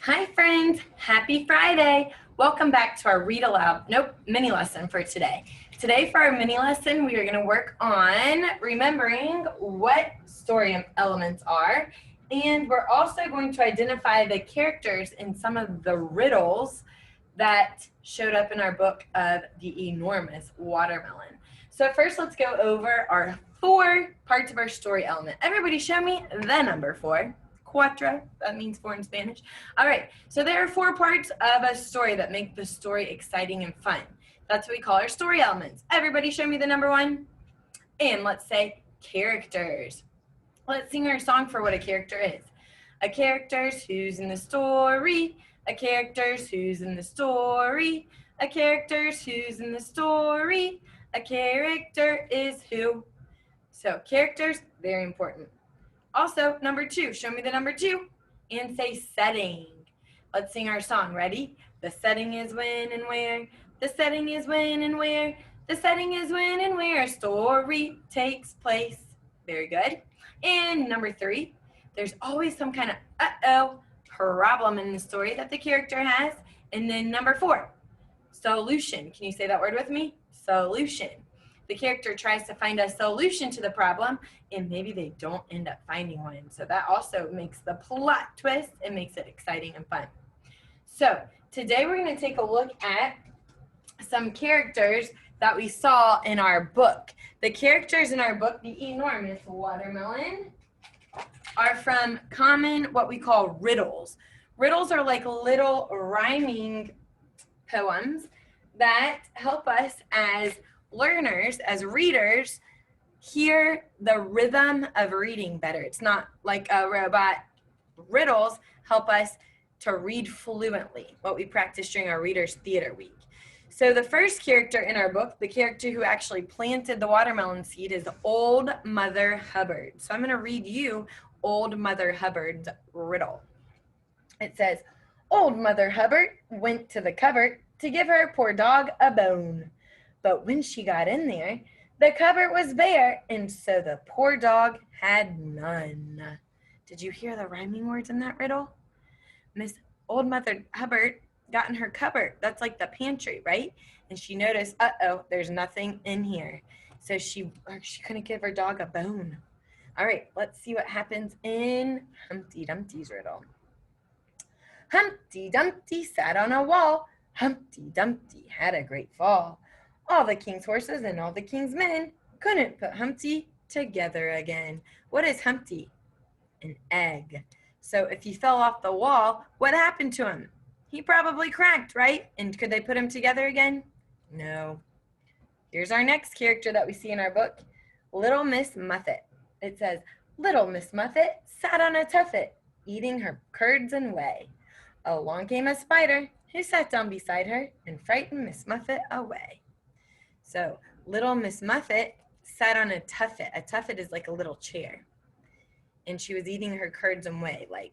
Hi friends, happy Friday. Welcome back to our read aloud, mini lesson for today. Today for our mini lesson, we are going to work on remembering what story elements are, and we're also going to identify the characters in some of the riddles that showed up in our book of the enormous watermelon. So first let's go over our 4 parts of our story element. Everybody show me the number 4. Cuatro, that means 4 in Spanish. All right, so there are 4 parts of a story that make the story exciting and fun. That's what we call our story elements. Everybody show me the number 1. And let's say characters. Let's sing our song for what a character is. A character's who's in the story. A character's who's in the story. A character's who's in the story. A character is who. So characters, very important. Also, number 2, show me the number 2 and say setting. Let's sing our song. Ready? The setting is when and where. The setting is when and where. The setting is when and where a story takes place. Very good. And number 3, there's always some kind of problem in the story that the character has. And then number 4, solution. Can you say that word with me? Solution. The character tries to find a solution to the problem, and maybe they don't end up finding one. So that also makes the plot twist and makes it exciting and fun. So today we're going to take a look at some characters that we saw in our book. The characters in our book, The Enormous Watermelon, are from common, what we call riddles. Riddles are like little rhyming poems that help us as learners, as readers, hear the rhythm of reading better. It's not like a robot. Riddles help us to read fluently, what we practice during our Reader's Theater Week. So the first character in our book, the character who actually planted the watermelon seed, is Old Mother Hubbard. So I'm going to read you Old Mother Hubbard's riddle. It says, Old Mother Hubbard went to the cupboard to give her poor dog a bone. But when she got in there, the cupboard was bare, and so the poor dog had none. Did you hear the rhyming words in that riddle? Miss Old Mother Hubbard got in her cupboard. That's like the pantry, right? And she noticed, there's nothing in here. So she couldn't give her dog a bone. All right, let's see what happens in Humpty Dumpty's riddle. Humpty Dumpty sat on a wall. Humpty Dumpty had a great fall. All the king's horses and all the king's men couldn't put Humpty together again. What is Humpty? An egg. So if he fell off the wall, what happened to him? He probably cracked, right? And could they put him together again? No. Here's our next character that we see in our book, Little Miss Muffet. It says, Little Miss Muffet sat on a tuffet, eating her curds and whey. Along came a spider, who sat down beside her and frightened Miss Muffet away. So Little Miss Muffet sat on a tuffet. A tuffet is like a little chair. And she was eating her curds and whey, like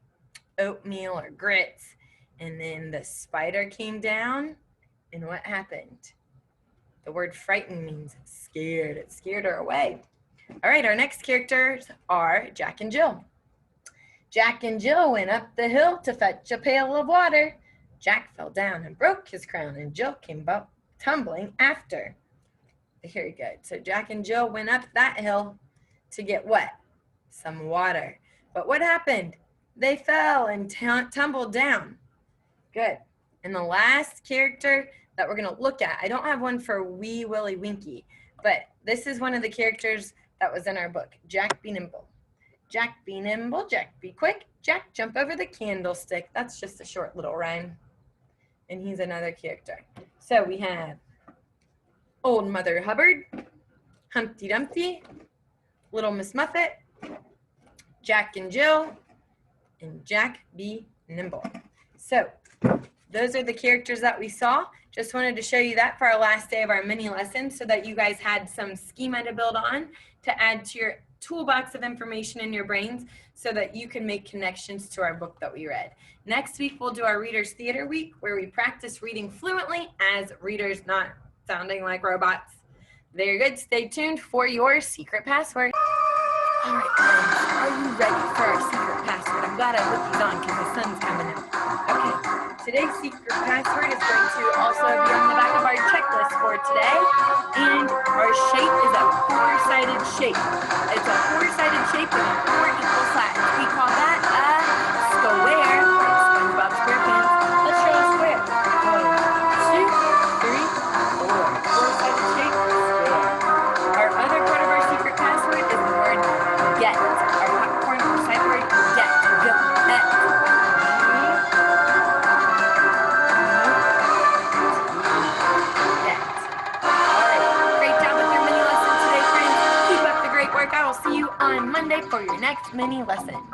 oatmeal or grits. And then the spider came down, and what happened? The word frightened means scared. It scared her away. All right, our next characters are Jack and Jill. Jack and Jill went up the hill to fetch a pail of water. Jack fell down and broke his crown, and Jill came tumbling after. Very good. So Jack and Jill went up that hill to get what? Some water. But what happened? They fell and tumbled down. Good. And the last character that we're going to look at, I don't have one for Wee Willie Winky, but this is one of the characters that was in our book, Jack be nimble. Jack be nimble, Jack be quick, Jack jump over the candlestick. That's just a short little rhyme. And he's another character. So we have Old Mother Hubbard, Humpty Dumpty, Little Miss Muffet, Jack and Jill, and Jack be nimble. So those are the characters that we saw. Just wanted to show you that for our last day of our mini lesson so that you guys had some schema to build on to add to your toolbox of information in your brains so that you can make connections to our book that we read. Next week, we'll do our Reader's Theater Week where we practice reading fluently as readers, not sounding like robots. Very good. Stay tuned for your secret password. All right, guys, are you ready for our secret password? I'm glad I put these on because the sun's coming out. Okay. today's secret password is going to also be on the back of our checklist for today. And our shape is a four-sided shape. It's a four-sided shape with four equal sides. We call that a square. SpongeBob SquarePants. Let's draw a square. 1, 2, 3, 4. Four-sided shape, square. Our other part of our secret password is the word get. Our popcorn sight word get. Get. I will see you on Monday for your next mini lesson.